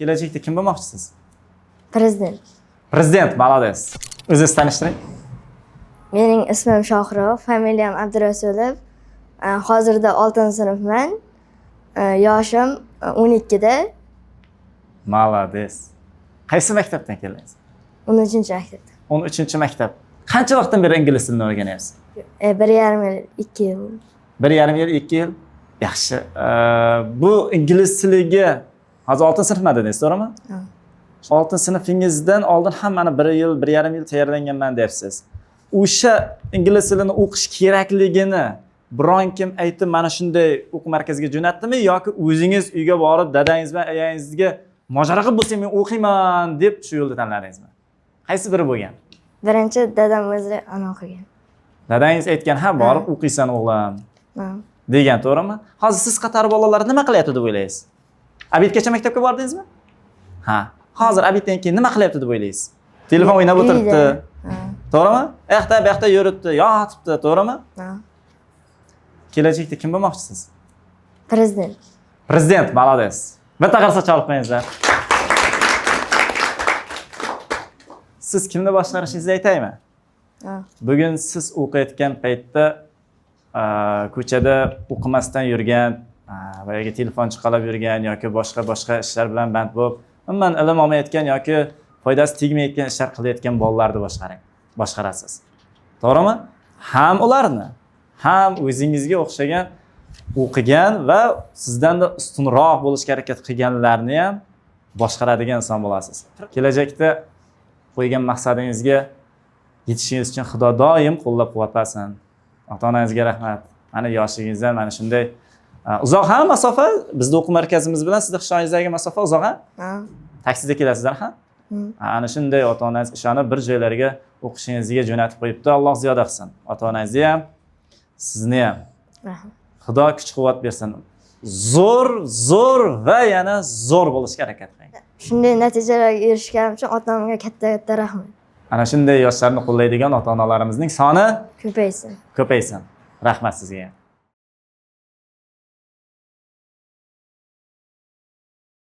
Kelajakda kim bo'lmoqchisiz? Prezident. Prezident, молодец. O'zingizni tanishtiring. Mening ismim Shohruh, familiyam Abdurasulov. Hozirda 6-sinfman. Yoshim 12 da. Молодец. Qaysi maktabdan keldingiz? 13-maktabda. 13-maktab. Qancha vaqtdan beri ingliz tilini o'rganyapsiz? 1,5 yil, 2 yil. 1,5 yil, 2 yil. Yaxshi. Bu ingliz tiliga hozir 6-sinfman dedingiz, to'g'rimi? Ha. 6-sinfingizdan oldin hammani 1 yil, 1,5 yil tayyorlanganman deyapsiz. O'sha ingliz tilini o'qish kerakligini biron kim aytib, mana shunday o'quv markaziga jo'natdimi yoki o'zingiz uyga borib dadangiz bilan ayangizga mojaro qilib bo'lsa men o'qiyman deb shu yo'lda tanladingizmi? Qaysi biri bo'lgan? Birinchi dadam o'zi ana o'qigan. Dadangiz aytgan, "Ha, borib o'qiysan o'g'lim" Ha. degan, to'g'rimi? Hozir siz qatori bolalar nima qilyapti deb o'ylaysiz? Abidgacha maktabga bordingizmi? Ha. Hozir abiddan keyin nima qilyapti deb o'ylaysiz? Telefon o'ynab o'tiribdi. To'g'rimi? Bu yoqda yuribdi, yotibdi, to'g'rimi? Ha. Kelajakda kim bo'lmoqchisiz? Prezident. Prezident, молодец. Bitta qarsa chalib qo'yingizlar. Siz kimni boshqarishingizni aytaymi? Ha. Bugun siz o'qiyotgan paytda ko'chada o'qimasdan yurgan, boyagi telefon chiqarib yurgan yoki boshqa ishlar bilan band bo'lib, umuman ilm olmayotgan yoki foydasi tegmayotgan ishlar qilayotgan bolalarni boshqarasiz. To'g'rimi? Ham ularni, ham o'zingizga o'xshagan o'qigan va sizdan da ustunroq bo'lishga harakat qilganlarni ham boshqaradigan inson bo'lasiz. Kelajakda qo'ygan maqsadingizga yetishingiz uchun Xudo doim qo'llab-quvvatlasin. Ota-onangizga rahmat. Mana yoshligingizdan mana shunday uzoq ham masofa, bizning o'quv markazimiz bilan sizning qishlog'ingizdagi masofa uzoq ha? Ha. Taksida kelasizlar ha? Ana shunday ota-onangiz ishonib bir joylarga o'qishingizga jo'natib qo'yibdi. Alloh ziyoda qilsin. Ota-onangizni ham, sizni ham. Rahmat. Xudo kuch-quvvat bersin. Zo'r va yana zo'r bo'lishga harakat qiling. Shunday natijalarga erishganim uchun otamga katta rahmat. Ana shunday yoshlarni qo'llaydigan ota-onalarimizning soni Ko'paysin. ko'paysin. Rahmat sizga.